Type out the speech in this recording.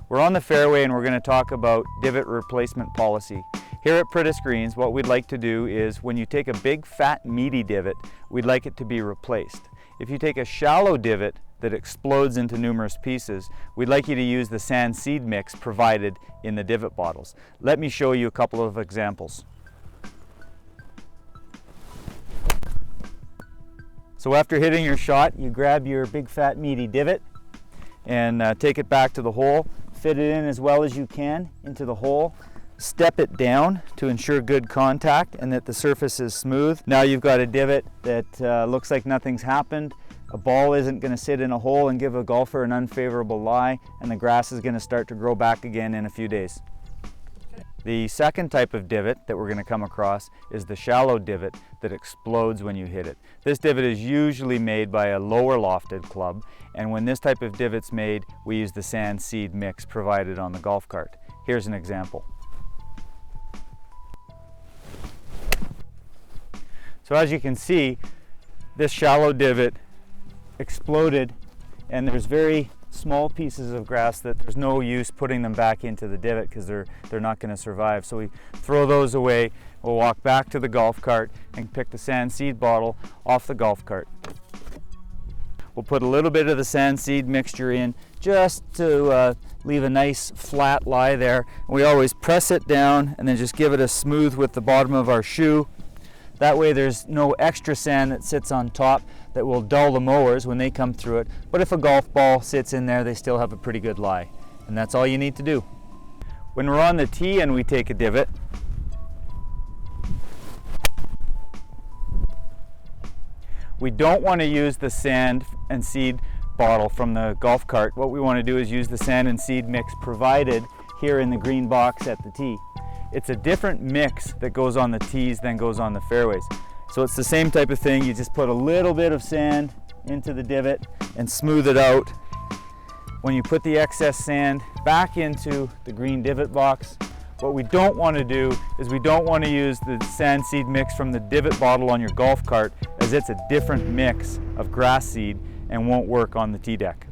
We're on the fairway and we're going to talk about divot replacement policy. Here at Priddis Greens, what we'd like to do is when you take a big, fat, meaty divot, we'd like it to be replaced. If you take a shallow divot that explodes into numerous pieces, we'd like you to use the sand seed mix provided in the divot bottles. Let me show you a couple of examples. So after hitting your shot, you grab your big, fat, meaty divot and take it back to the hole. Fit it in as well as you can into the hole. Step it down to ensure good contact and that the surface is smooth. Now you've got a divot that looks like nothing's happened. A ball isn't going to sit in a hole and give a golfer an unfavorable lie, and the grass is going to start to grow back again in a few days. The second type of divot that we're going to come across is the shallow divot that explodes when you hit it. This divot is usually made by a lower lofted club, and when this type of divot's made, we use the sand seed mix provided on the golf cart. Here's an example. So as you can see, this shallow divot exploded, and there's very small pieces of grass that there's no use putting them back into the divot because they're not going to survive. So we throw those away. We'll walk back to the golf cart and pick the sand seed bottle off the golf cart. We'll put a little bit of the sand seed mixture in just to leave a nice flat lie there. We always press it down and then just give it a smooth with the bottom of our shoe. That way there's no extra sand that sits on top that will dull the mowers when they come through it. But if a golf ball sits in there, they still have a pretty good lie. And that's all you need to do. When we're on the tee and we take a divot, we don't want to use the sand and seed bottle from the golf cart. What we want to do is use the sand and seed mix provided here in the green box at the tee. It's a different mix that goes on the tees than goes on the fairways. So it's the same type of thing. You just put a little bit of sand into the divot and smooth it out. When you put the excess sand back into the green divot box, what we don't want to do is we don't want to use the sand seed mix from the divot bottle on your golf cart, as it's a different mix of grass seed and won't work on the tee deck.